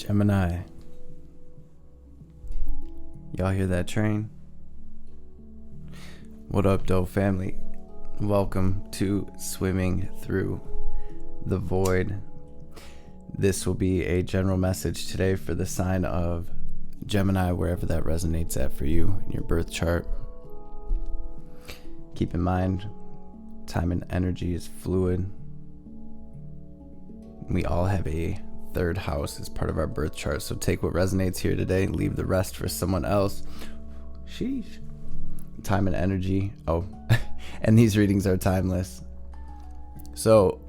Gemini. Y'all hear that train? What up, dope family? Welcome to Swimming Through the Void. This will be a general message today for the sign of Gemini, wherever that resonates at for you in your birth chart. Keep in mind, time and energy is fluid. We all have a third house as part of our birth chart, so take what resonates here today, leave the rest for someone else. Sheesh. Time and energy. Oh, and these readings are timeless. So,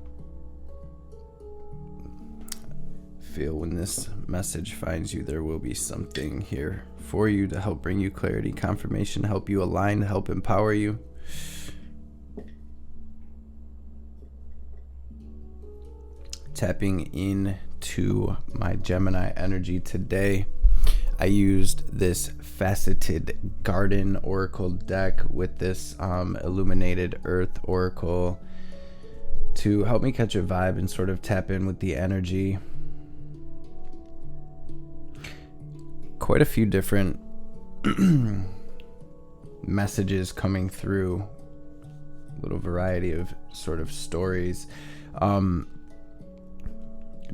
feel when this message finds you, there will be something here for you to help bring you clarity, confirmation, help you align, help empower you. Tapping into my Gemini energy today, I used this faceted garden oracle deck with this illuminated earth oracle to help me catch a vibe and sort of tap in with the energy. Quite a few different messages coming through, a little variety of sort of stories.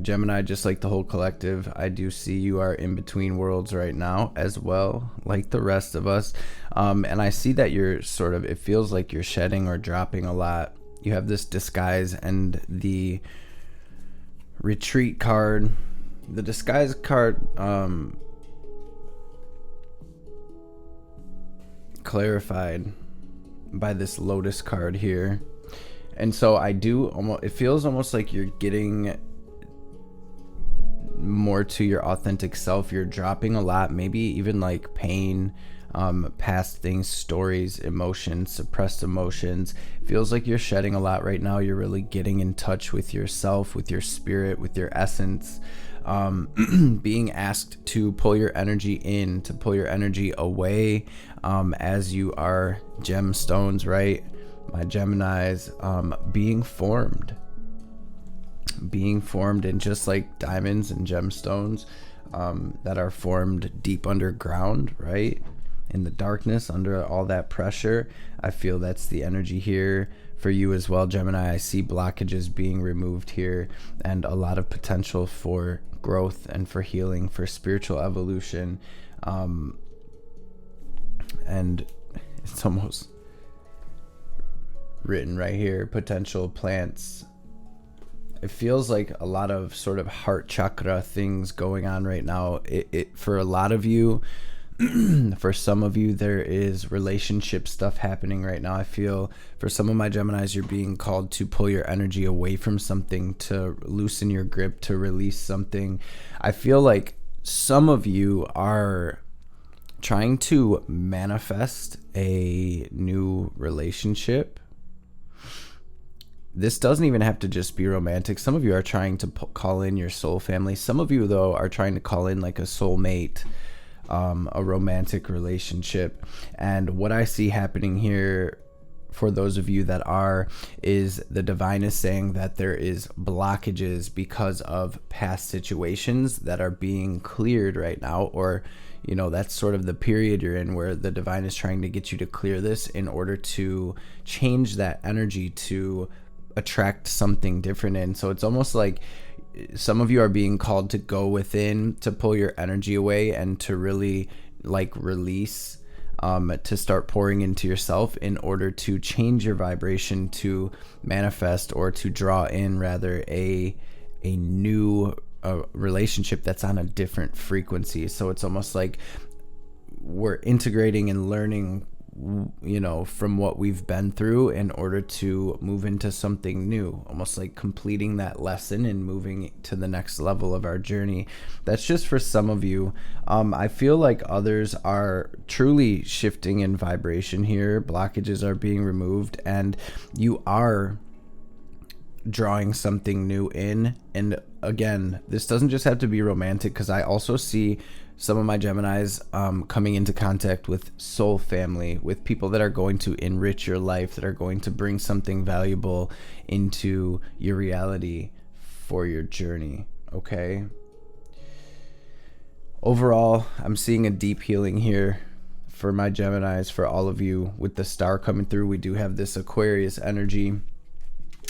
Gemini, just like the whole collective, I do see you are in between worlds right now as well, like the rest of us. And I see that you're sort of, it feels like you're shedding or dropping a lot. You have this disguise and the retreat card. The disguise card clarified by this lotus card here. And so I do almost, it feels almost like you're getting more to your authentic self. You're dropping a lot, maybe even like pain, past things, stories, emotions, suppressed emotions. It feels like you're shedding a lot right now. You're really getting in touch with yourself, with your spirit, with your essence. Being asked to pull your energy in, to pull your energy away, as you are gemstones, right? My Geminis, being formed, and just like diamonds and gemstones that are formed deep underground, right? In the darkness, under all that pressure. I feel that's the energy here for you as well, Gemini. I see blockages being removed here and a lot of potential for growth and for healing, for spiritual evolution. And it's almost written right here, potential plants. It feels like a lot of sort of heart chakra things going on right now. It for a lot of you, for some of you, there is relationship stuff happening right now. I feel for some of my Geminis, you're being called to pull your energy away from something, to loosen your grip, to release something. I feel like some of you are trying to manifest a new relationship. This doesn't even have to just be romantic. Some of you are trying to call in your soul family. Some of you, though, are trying to call in like a soulmate, a romantic relationship. And what I see happening here for those of you that are, is the divine is saying that there is blockages because of past situations that are being cleared right now, or that's sort of the period you're in where the divine is trying to get you to clear this in order to change that energy to attract something different in. So it's almost like some of you are being called to go within, to pull your energy away and to really like release, to start pouring into yourself in order to change your vibration, to manifest, or to draw in rather a new relationship that's on a different frequency. So it's almost like we're integrating and learning from what we've been through in order to move into something new, almost like completing that lesson and moving to the next level of our journey. That's just for some of you. I feel like others are truly shifting in vibration here. Blockages are being removed and you are drawing something new in. And again, this doesn't just have to be romantic, because I also see some of my Geminis coming into contact with soul family, with people that are going to enrich your life, that are going to bring something valuable into your reality for your journey. Okay. overall, I'm seeing a deep healing here for my Geminis, for all of you. With the star coming through, we do have this Aquarius energy.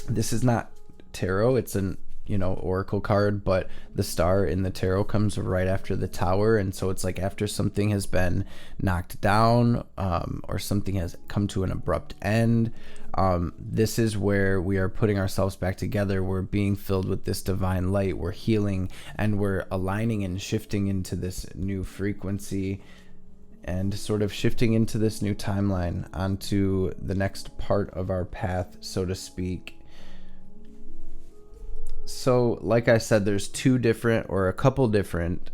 This is not tarot, it's an oracle card, but the star in the tarot comes right after the tower, and so it's like after something has been knocked down, or something has come to an abrupt end, this is where we are putting ourselves back together. We're being filled with this divine light, we're healing, and we're aligning and shifting into this new frequency, and sort of shifting into this new timeline, onto the next part of our path, so to speak. So, like I said, there's a couple different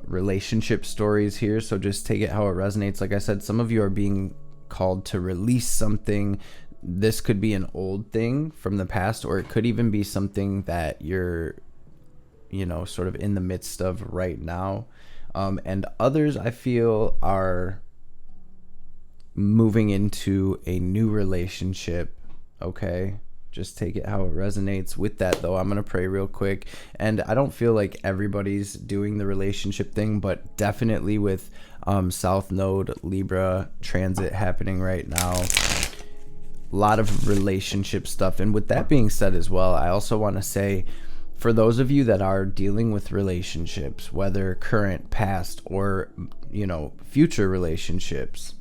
relationship stories here. So just take it how it resonates. Like I said, some of you are being called to release something. This could be an old thing from the past, or it could even be something that you're, sort of in the midst of right now. And others, I feel, are moving into a new relationship. Okay. Just take it how it resonates. With that, though, I'm going to pray real quick. And I don't feel like everybody's doing the relationship thing, but definitely with South Node Libra transit happening right now, a lot of relationship stuff. And with that being said as well, I also want to say, for those of you that are dealing with relationships, whether current, past, or, future relationships,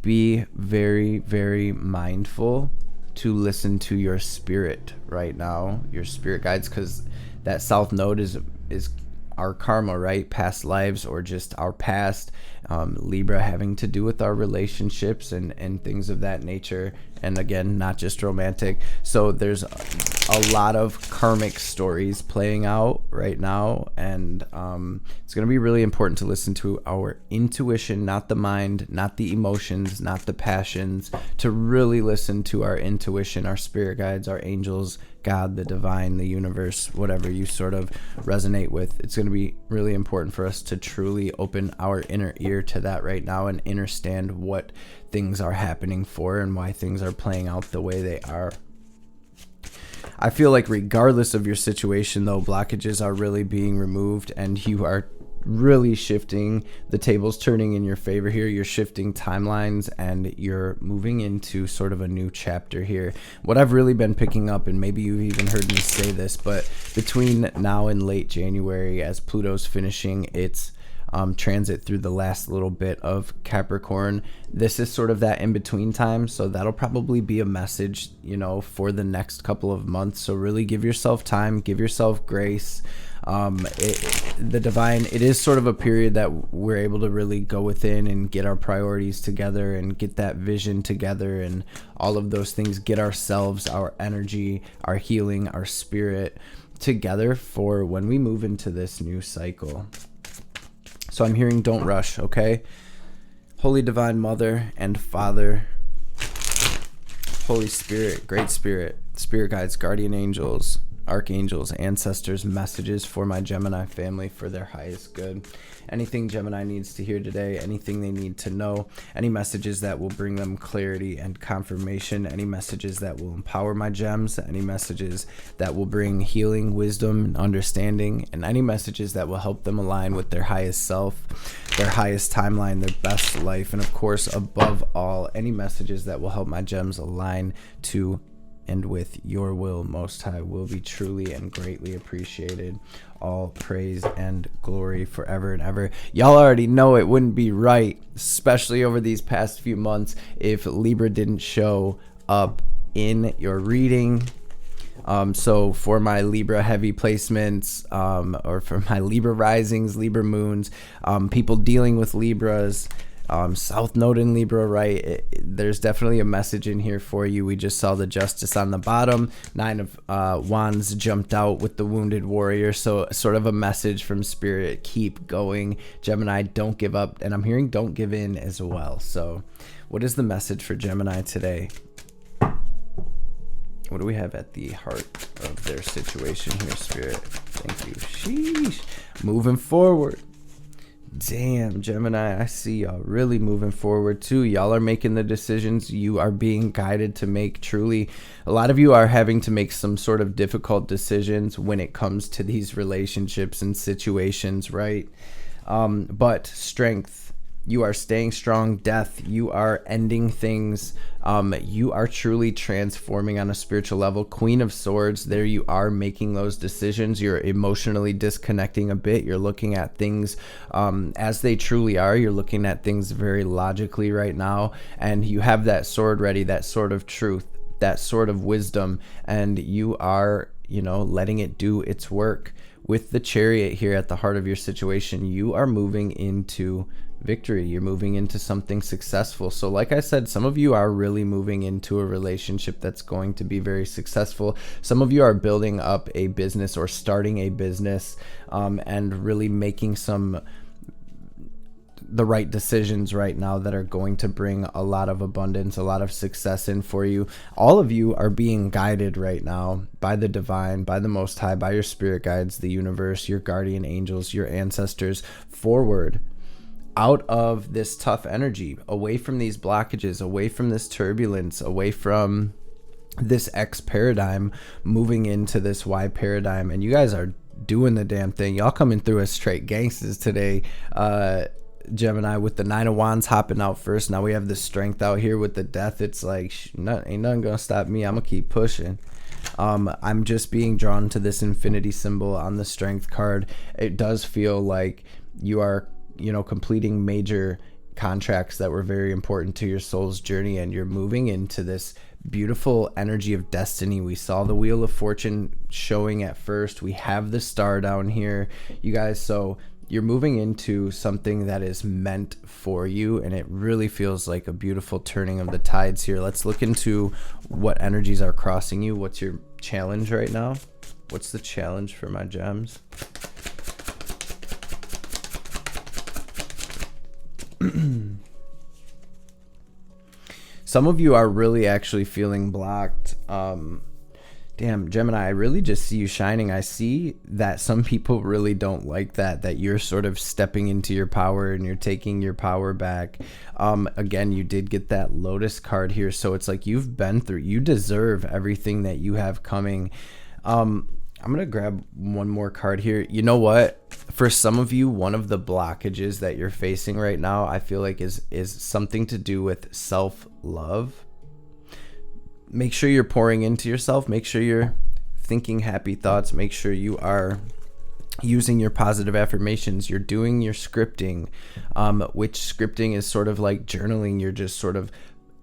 be very, very mindful to listen to your spirit right now, your spirit guides, because that South Node is our karma, right? Past lives, or just our past. Libra having to do with our relationships and things of that nature. And again, not just romantic. So there's a lot of karmic stories playing out right now. And it's going to be really important to listen to our intuition, not the mind, not the emotions, not the passions, to really listen to our intuition, our spirit guides, our angels, God, the divine, the universe, whatever you sort of resonate with. It's going to be really important for us to truly open our inner ear to that right now and understand what things are happening for and why things are playing out the way they are. I feel like regardless of your situation, though, blockages are really being removed, and you are really shifting, the tables turning in your favor here. You're shifting timelines, and you're moving into sort of a new chapter here. What I've really been picking up, and maybe you've even heard me say this, but between now and late January, as Pluto's finishing its transit through the last little bit of Capricorn, this is sort of that in-between time. So that'll probably be a message, for the next couple of months. So really give yourself time, give yourself grace. The divine, it is sort of a period that we're able to really go within and get our priorities together and get that vision together and all of those things, get ourselves, our energy, our healing, our spirit together for when we move into this new cycle. So I'm hearing don't rush, okay? Holy Divine Mother and Father, Holy Spirit, Great Spirit, Spirit Guides, Guardian Angels, Archangels, Ancestors, messages for my Gemini family for their highest good. Anything Gemini needs to hear today, anything they need to know, any messages that will bring them clarity and confirmation, any messages that will empower my gems, any messages that will bring healing, wisdom, and understanding, and any messages that will help them align with their highest self, their highest timeline, their best life, and of course, above all, any messages that will help my gems align to and with your will, Most High, will be truly and greatly appreciated. All praise and glory forever and ever. Y'all already know it wouldn't be right, especially over these past few months, if Libra didn't show up in your reading. So for my Libra heavy placements, or for my Libra risings, Libra moons, people dealing with Libras, South Node in Libra, right? There's definitely a message in here for you. We just saw the Justice on the bottom. 9 of Wands jumped out with the Wounded Warrior. So sort of a message from Spirit. Keep going, Gemini. Don't give up. And I'm hearing don't give in as well. So what is the message for Gemini today? What do we have at the heart of their situation here, Spirit? Thank you. Sheesh. Moving forward. Damn, Gemini, I see y'all really moving forward too. Y'all are making the decisions you are being guided to make. Truly, a lot of you are having to make some sort of difficult decisions when it comes to these relationships and situations, right? But strength, you are staying strong. Death, you are ending things. You are truly transforming on a spiritual level. Queen of Swords, there you are making those decisions. You're emotionally disconnecting a bit. You're looking at things as they truly are. You're looking at things very logically right now. And you have that sword ready, that sword of truth, that sword of wisdom. And you are, letting it do its work. With the Chariot here at the heart of your situation, you are moving into victory. You're moving into something successful. So like I said, some of you are really moving into a relationship that's going to be very successful. Some of you are building up a business or starting a business and really making the right decisions right now that are going to bring a lot of abundance, a lot of success in for you. All of you are being guided right now by the divine, by the Most High, by your spirit guides, the universe, your guardian angels, your ancestors, forward out of this tough energy, away from these blockages, away from this turbulence, away from this X paradigm, moving into this Y paradigm. And you guys are doing the damn thing. Y'all coming through as straight gangsters today. Gemini, with the Nine of Wands hopping out first. Now we have the Strength out here with the Death. It's like, ain't nothing gonna stop me. I'm gonna keep pushing. I'm just being drawn to this infinity symbol on the Strength card. It does feel like you are, completing major contracts that were very important to your soul's journey, and you're moving into this beautiful energy of destiny. We saw the Wheel of Fortune showing at first. We have the star down here, you guys. So you're moving into something that is meant for you, and it really feels like a beautiful turning of the tides here. Let's look into what energies are crossing you. What's your challenge right now? What's the challenge for my gems? Some of you are really actually feeling blocked. Damn, Gemini, I really just see you shining. I see that some people really don't like that you're sort of stepping into your power and you're taking your power back. Again, you did get that Lotus card here, so it's like you've been through, you deserve everything that you have coming. I'm going to grab one more card here. You know what? For some of you, one of the blockages that you're facing right now, I feel like is something to do with self-love. Make sure you're pouring into yourself. Make sure you're thinking happy thoughts. Make sure you are using your positive affirmations. You're doing your scripting, which scripting is sort of like journaling. You're just sort of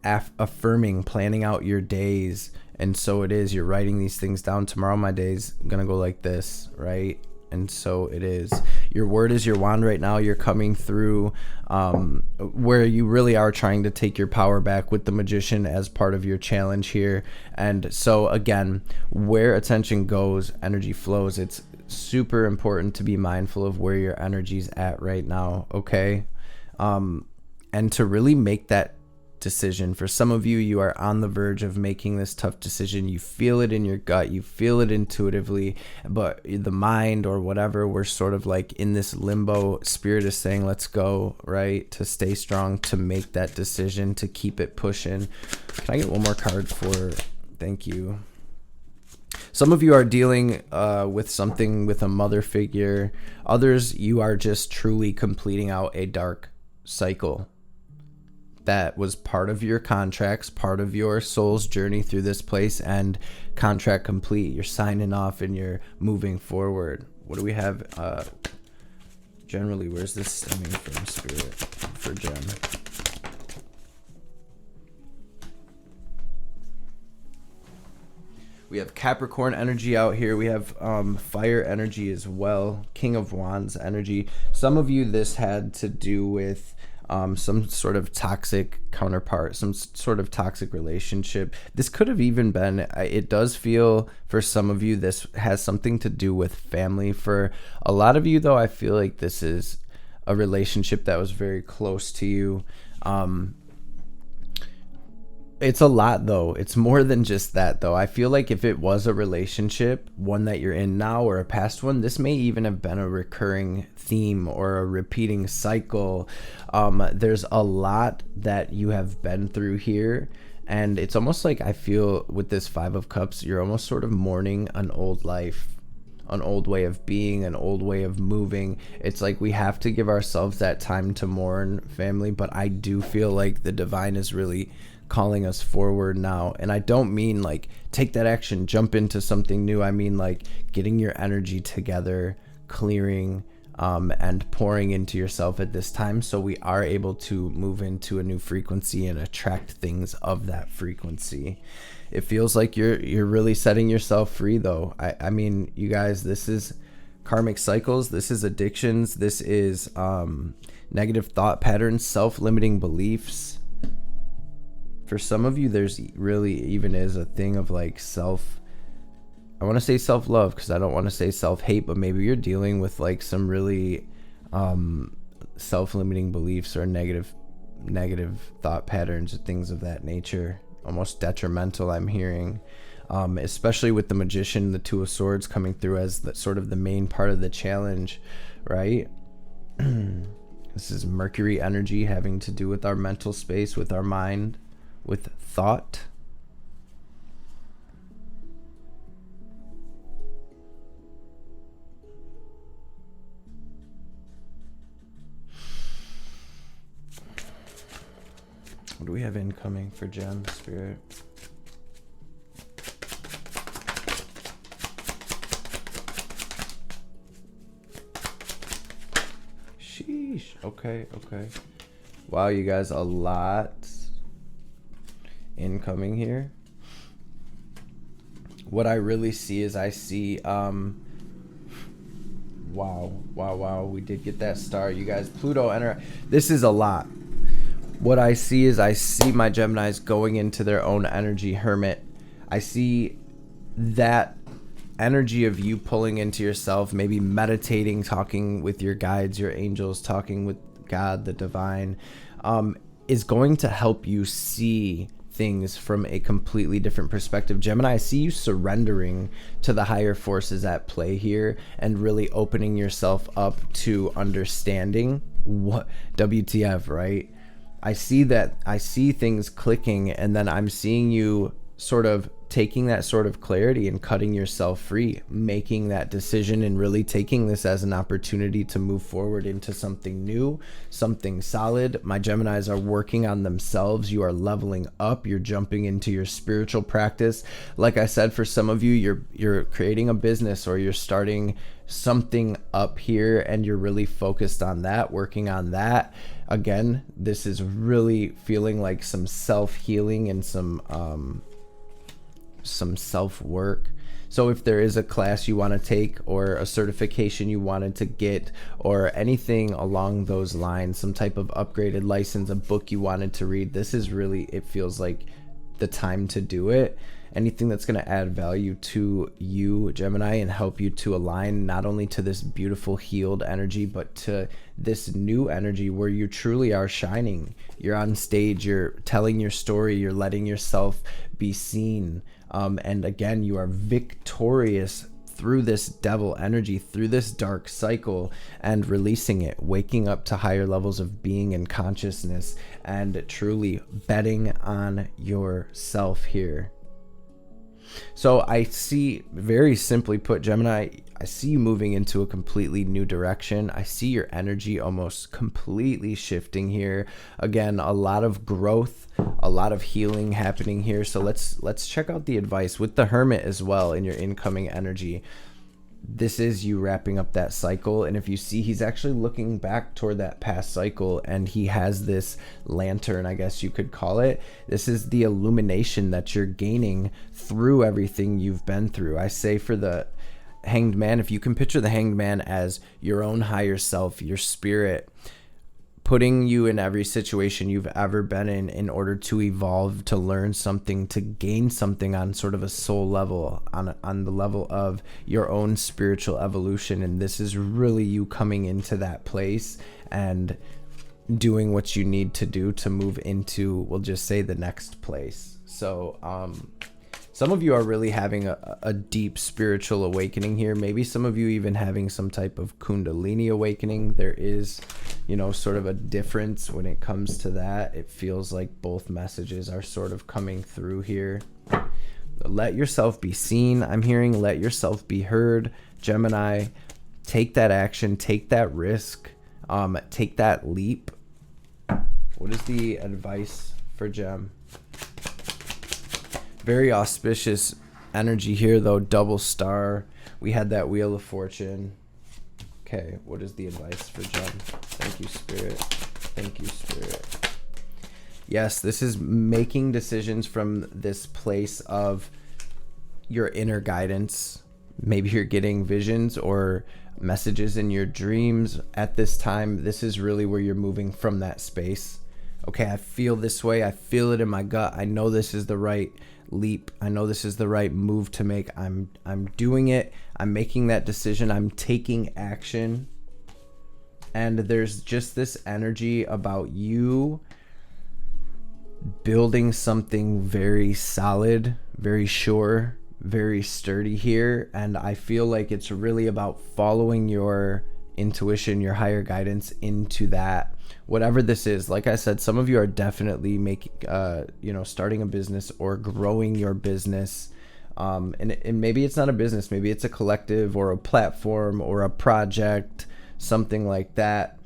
affirming, planning out your days. And so it is, you're writing these things down. Tomorrow my day's gonna go like this, right? And so it is. Your word is your wand right now. You're coming through where you really are trying to take your power back with the Magician as part of your challenge here. And so again, where attention goes, energy flows. It's super important to be mindful of where your energy's at right now, okay? And to really make that decision. For some of you, you are on the verge of making this tough decision. You feel it in your gut, you feel it intuitively, but the mind or whatever, we're sort of like in this limbo. Spirit is saying, let's go, right? To stay strong, to make that decision, to keep it pushing. Can I get one more card for, thank you. Some of you are dealing with something with a mother figure. Others, you are just truly completing out a dark cycle that was part of your contracts, part of your soul's journey through this place, and contract complete. You're signing off and you're moving forward. What do we have? Generally, where's this stemming from, Spirit, for Gem? We have Capricorn energy out here. We have fire energy as well. King of Wands energy. Some of you, this had to do with some sort of toxic counterpart, some sort of toxic relationship. This could have even been, it does feel for some of you, this has something to do with family. For a lot of you, though, I feel like this is a relationship that was very close to you. It's a lot though. It's more than just that though. I feel like if it was a relationship, one that you're in now or a past one, this may even have been a recurring theme or a repeating cycle. There's a lot that you have been through here. And it's almost like I feel with this Five of Cups, you're almost sort of mourning an old life, an old way of being, an old way of moving. It's like we have to give ourselves that time to mourn, family. But I do feel like the divine is really calling us forward now. And I don't mean like take that action, jump into something new. I mean like getting your energy together, clearing, and pouring into yourself at this time, so we are able to move into a new frequency and attract things of that frequency. It feels like you're really setting yourself free though. I mean, you guys, this is karmic cycles, this is addictions, this is negative thought patterns, self-limiting beliefs. For some of you, there's really even is a thing of like I want to say self-love because I don't want to say self-hate, but maybe you're dealing with like some really self-limiting beliefs or negative thought patterns or things of that nature, almost detrimental, I'm hearing, especially with the Magician, the Two of Swords coming through as the sort of the main part of the challenge, right? This is Mercury energy having to do with our mental space, with our mind, with thought. What do we have incoming for Gem Spirit? Sheesh. Okay. Wow, you guys, a lot incoming here. What I really see is I see wow, we did get that star, you guys. Pluto enter. This is a lot. What I see is I see my Geminis going into their own energy, Hermit. I see that energy of you pulling into yourself, maybe meditating, talking with your guides, your angels, talking with God, the divine, is going to help you see things from a completely different perspective. Gemini, I see you surrendering to the higher forces at play here and really opening yourself up to understanding what WTF, right? I see things clicking, and then I'm seeing you sort of taking that sort of clarity and cutting yourself free, making that decision and really taking this as an opportunity to move forward into something new, something solid. My Geminis are working on themselves. You are leveling up. You're jumping into your spiritual practice. Like I said, for some of you, you're creating a business or you're starting something up here and you're really focused on that, working on that. Again, this is really feeling like some self-healing and some self-work. So if there is a class you want to take or a certification you wanted to get or anything along those lines, some type of upgraded license, a book you wanted to read, this is really, it feels like the time to do it. Anything that's going to add value to you, Gemini, and help you to align not only to this beautiful healed energy, but to this new energy where you truly are shining. You're on stage, you're telling your story, you're letting yourself be seen. And again, you are victorious through this devil energy, through this dark cycle, and releasing it, waking up to higher levels of being and consciousness, and truly betting on yourself here. So I see, very simply put, Gemini, I see you moving into a completely new direction. I see your energy almost completely shifting here. Again, a lot of growth, a lot of healing happening here. So let's check out the advice with the Hermit as well in your incoming energy. This is you wrapping up that cycle, and if you see, he's actually looking back toward that past cycle, and he has this lantern, I guess you could call it. This is the illumination that you're gaining through everything you've been through. I say for the Hanged Man, if you can picture the Hanged Man as your own higher self, your spirit, putting you in every situation you've ever been in order to evolve, to learn something, to gain something on sort of a soul level, on the level of your own spiritual evolution. And this is really you coming into that place and doing what you need to do to move into, we'll just say, the next place. So some of you are really having a deep spiritual awakening here. Maybe some of you even having some type of Kundalini awakening. There is, sort of a difference when it comes to that. It feels like both messages are sort of coming through here. Let yourself be seen. I'm hearing let yourself be heard. Gemini, take that action, take that risk, take that leap. What is the advice for Gem? Very auspicious energy here, though. Double star. We had that Wheel of Fortune. Okay, what is the advice for Gem? Thank you, Spirit. Thank you, Spirit. Yes, this is making decisions from this place of your inner guidance. Maybe you're getting visions or messages in your dreams at this time. This is really where you're moving from that space. Okay, I feel this way. I feel it in my gut. I know this is the right leap. I know this is the right move to make. I'm doing it. I'm making that decision. I'm taking action. And there's just this energy about you building something very solid, very sure, very sturdy here. And I feel like it's really about following your intuition, your higher guidance into that, whatever this is. Like I said, some of you are definitely making, starting a business or growing your business. And maybe it's not a business, maybe it's a collective or a platform or a project, something like that.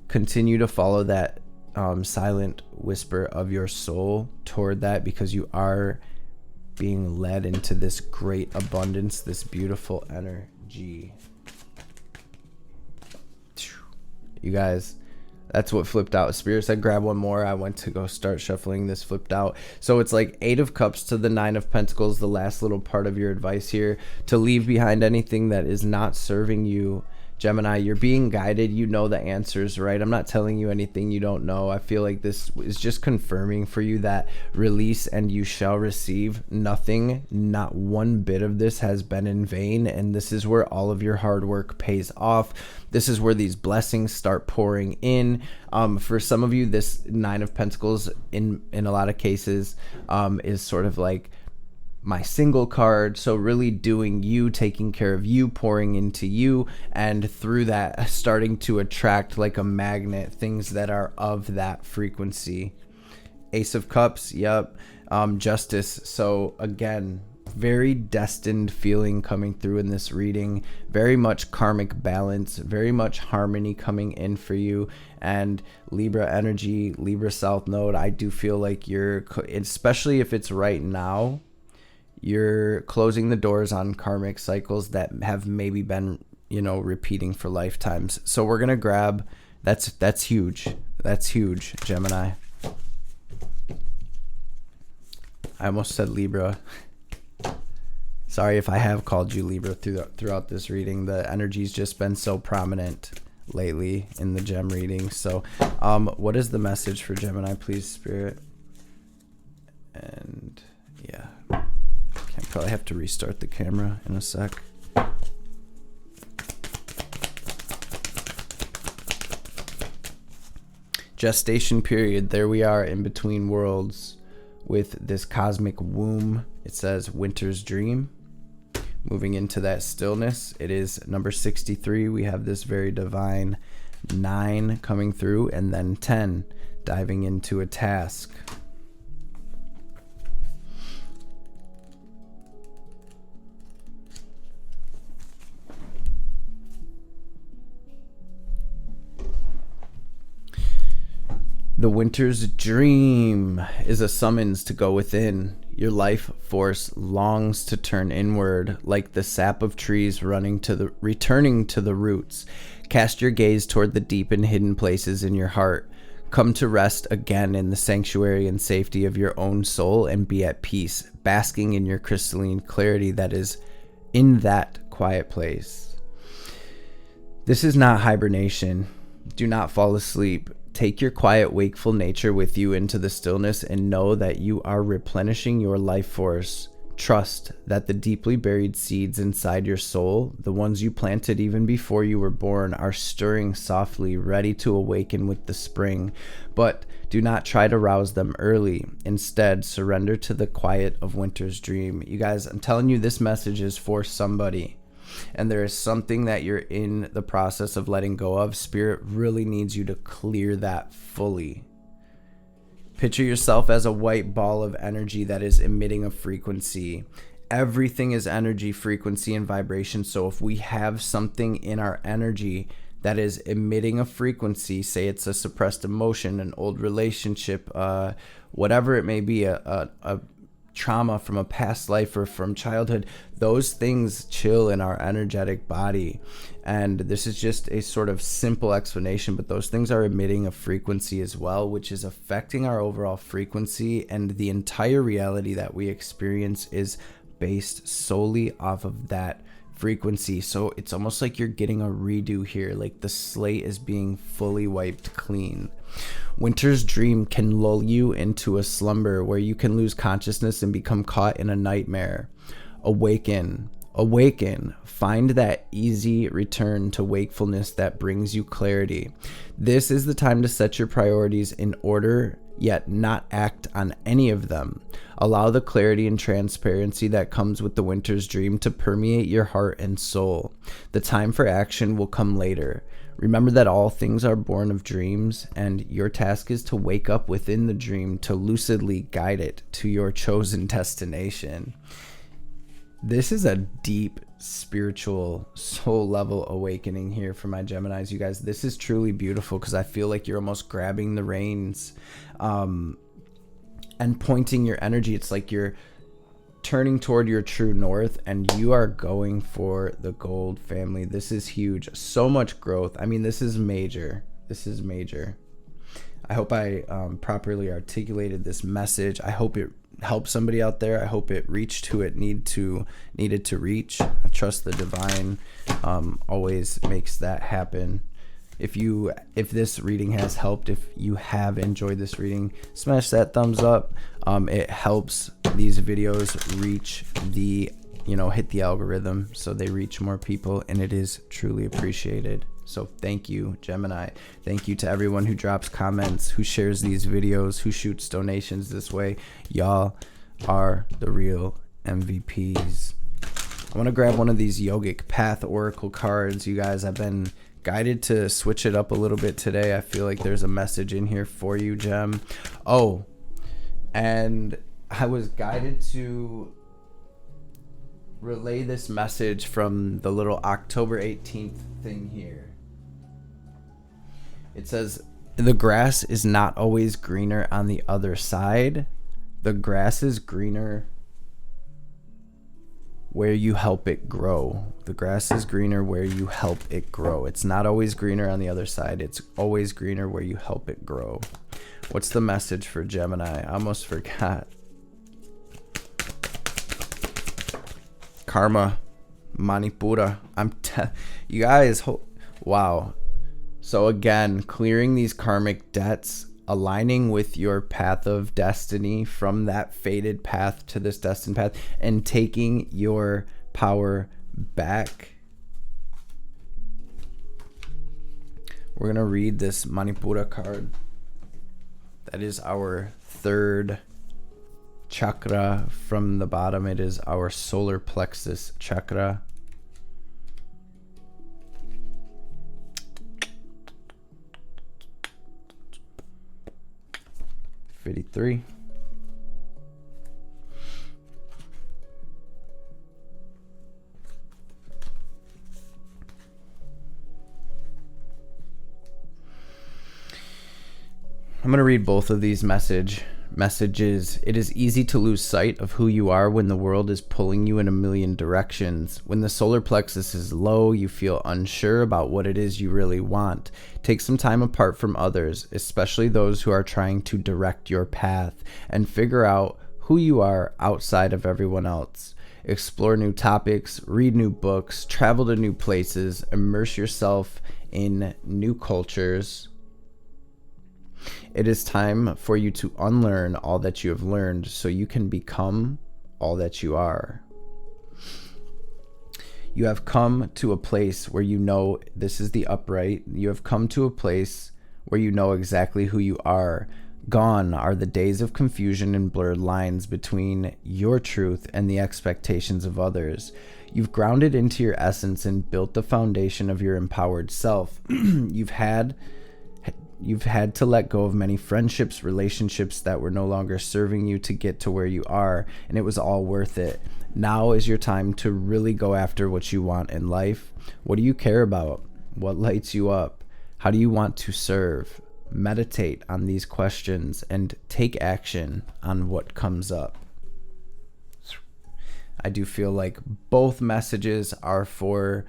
Continue to follow that silent whisper of your soul toward that, because you are being led into this great abundance, this beautiful energy. You guys, that's what flipped out. Spirit said grab one more. I went to go start shuffling. This flipped out. So it's like 8 of Cups to the 9 of Pentacles, the last little part of your advice here. To leave behind anything that is not serving you. Gemini, you're being guided. You know the answers, right? I'm not telling you anything you don't know. I feel like this is just confirming for you that release and you shall receive. Nothing, not one bit of this has been in vain. And this is where all of your hard work pays off. This is where these blessings start pouring in. For some of you, this 9 of Pentacles in a lot of cases is sort of like my single card. So really doing you, taking care of you, pouring into you, and through that starting to attract like a magnet things that are of that frequency. Ace of Cups, yep. Justice. So again, very destined feeling coming through in this reading. Very much karmic balance, very much harmony coming in for you. And Libra energy, Libra South Node, I do feel like you're, especially if it's right now, you're closing the doors on karmic cycles that have maybe been, repeating for lifetimes. So we're going to grab, that's huge. That's huge, Gemini. I almost said Libra. Sorry if I have called you Libra throughout this reading. The energy's just been so prominent lately in the gem reading. So what is the message for Gemini, please, Spirit? And yeah. I probably have to restart the camera in a sec. Gestation period. There we are in between worlds with this cosmic womb. It says winter's dream. Moving into that stillness. It is number 63. We have this very divine 9 coming through, and then 10 diving into a task. The winter's dream is a summons to go within. Your life force longs to turn inward, like the sap of trees returning to the roots. Cast your gaze toward the deep and hidden places in your heart. Come to rest again in the sanctuary and safety of your own soul and be at peace, basking in your crystalline clarity that is in that quiet place. This is not hibernation. Do not fall asleep. Take your quiet, wakeful nature with you into the stillness and know that you are replenishing your life force. Trust that the deeply buried seeds inside your soul, the ones you planted even before you were born, are stirring softly, ready to awaken with the spring. But do not try to rouse them early. Instead, surrender to the quiet of winter's dream. You guys, I'm telling you, this message is for somebody. And there is something that you're in the process of letting go of. Spirit really needs you to clear that fully. Picture yourself as a white ball of energy that is emitting a frequency. Everything is energy, frequency, and vibration. So if we have something in our energy that is emitting a frequency, say it's a suppressed emotion, an old relationship, whatever it may be, a trauma from a past life or from childhood, those things chill in our energetic body. And this is just a sort of simple explanation, but those things are emitting a frequency as well, which is affecting our overall frequency, and the entire reality that we experience is based solely off of that frequency. So it's almost like you're getting a redo here, like the slate is being fully wiped clean. Winter's dream can lull you into a slumber where you can lose consciousness and become caught in a nightmare. Awaken, find that easy return to wakefulness that brings you clarity. This is the time to set your priorities in order, yet not act on any of them. Allow the clarity and transparency that comes with the winter's dream to permeate your heart and soul. The time for action will come later. Remember that all things are born of dreams, and your task is to wake up within the dream to lucidly guide it to your chosen destination. This is a deep spiritual soul level awakening here for my Geminis. You guys, this is truly beautiful because I feel like you're almost grabbing the reins and pointing your energy. It's like you're turning toward your true north and you are going for the gold, family. This is huge. So much growth. I mean, this is major. I hope I properly articulated this message. I hope it helped somebody out there. I hope it reached who it needed to reach. I trust the divine always makes that happen. If this reading has helped, if you have enjoyed this reading, smash that thumbs up. It helps these videos reach hit the algorithm so they reach more people, and it is truly appreciated. So thank you, Gemini. Thank you to everyone who drops comments, who shares these videos, who shoots donations this way. Y'all are the real MVPs. I want to grab one of these Yogic Path Oracle cards. You guys, I've been guided to switch it up a little bit today. I feel like there's a message in here for you, Gem. Oh, and I was guided to relay this message from the little October 18th thing here. It says, the grass is not always greener on the other side. The grass is greener where you help it grow. The grass is greener where you help it grow. It's not always greener on the other side. It's always greener where you help it grow. What's the message for Gemini? I almost forgot. Karma, Manipura. You guys, wow. So again, clearing these karmic debts, aligning with your path of destiny from that fated path to this destined path, and taking your power back. We're going to read this Manipura card. That is our third chakra from the bottom. It is our solar plexus chakra. $53. I'm going to read both of these messages. It is easy to lose sight of who you are when the world is pulling you in a million directions. When the solar plexus is low, you feel unsure about what it is you really want. Take some time apart from others, especially those who are trying to direct your path, and figure out who you are outside of everyone else. Explore new topics, read new books, travel to new places, immerse yourself in new cultures. It is time for you to unlearn all that you have learned so you can become all that you are. You have come to a place where you know, this is the upright. You have come to a place where you know exactly who you are. Gone are the days of confusion and blurred lines between your truth and the expectations of others. You've grounded into your essence and built the foundation of your empowered self. You've had to let go of many friendships, relationships that were no longer serving you to get to where you are, and it was all worth it. Now is your time to really go after what you want in life. What do you care about? What lights you up? How do you want to serve? Meditate on these questions and take action on what comes up. I do feel like both messages are for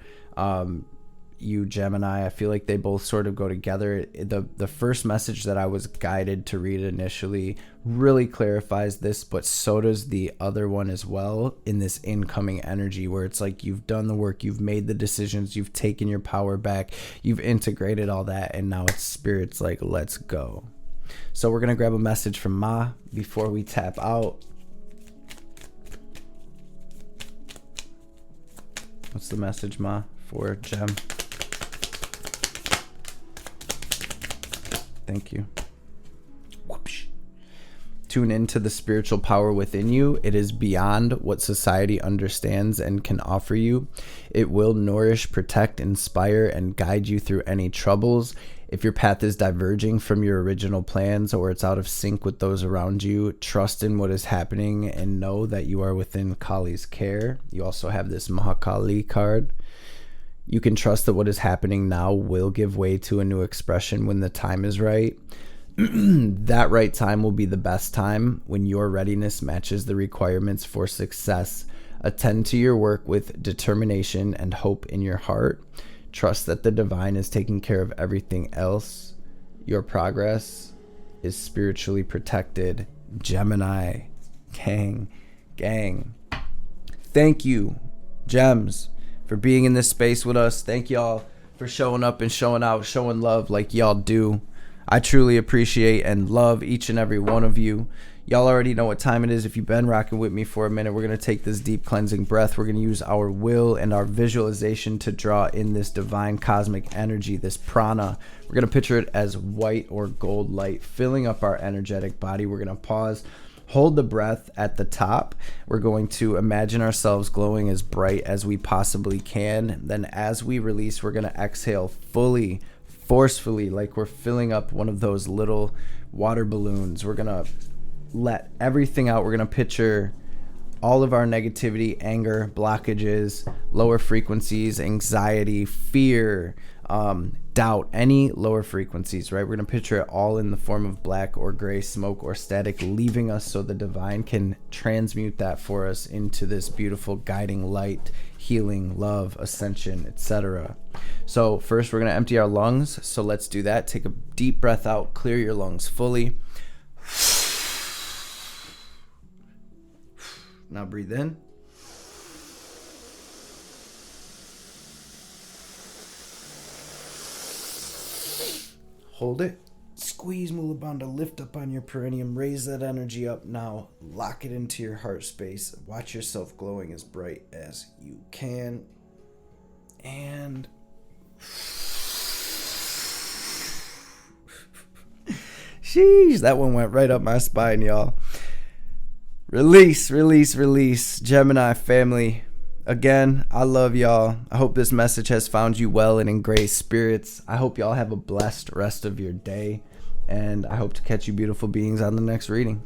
you, Gemini. I feel like they both sort of go together. The first message that I was guided to read initially really clarifies this, but so does the other one as well, in this incoming energy where it's like you've done the work, you've made the decisions, you've taken your power back, you've integrated all that, and now it's Spirit's like, let's go. So we're going to grab a message from Ma before we tap out. What's the message, Ma, for Gem? Thank you. Whoosh. Tune into the spiritual power within you. It is beyond what society understands and can offer you. It will nourish, protect, inspire, and guide you through any troubles. If your path is diverging from your original plans or it's out of sync with those around you, trust in what is happening and know that you are within Kali's care. You also have this Mahakali card. You can trust that what is happening now will give way to a new expression when the time is right. That right time will be the best time when your readiness matches the requirements for success. Attend to your work with determination and hope in your heart. Trust that the divine is taking care of everything else. Your progress is spiritually protected. Gemini. Gang. Thank you, Gems, for being in this space with us. Thank y'all for showing up and showing out, showing love like y'all do. I truly appreciate and love each and every one of you. Y'all already know what time it is. If you've been rocking with me for a minute, we're going to take this deep cleansing breath. We're going to use our will and our visualization to draw in this divine cosmic energy, this prana. We're going to picture it as white or gold light filling up our energetic body. We're going to pause. Hold the breath at the top. We're going to imagine ourselves glowing as bright as we possibly can. Then as we release, we're going to exhale fully, forcefully, like we're filling up one of those little water balloons. We're going to let everything out. We're going to picture all of our negativity, anger, blockages, lower frequencies, anxiety, fear, doubt, any lower frequencies, right? We're going to picture it all in the form of black or gray smoke or static, leaving us so the divine can transmute that for us into this beautiful guiding light, healing, love, ascension, etc. So first we're going to empty our lungs. So let's do that. Take a deep breath out, clear your lungs fully. Now breathe in. Hold it. Squeeze Mula Bandha, lift up on your perineum, raise that energy up. Now lock it into your heart space. Watch yourself glowing as bright as you can. And sheesh, that one went right up my spine, y'all. Release, release, release. Gemini family, again, I love y'all. I hope this message has found you well and in great spirits. I hope y'all have a blessed rest of your day, and I hope to catch you beautiful beings on the next reading.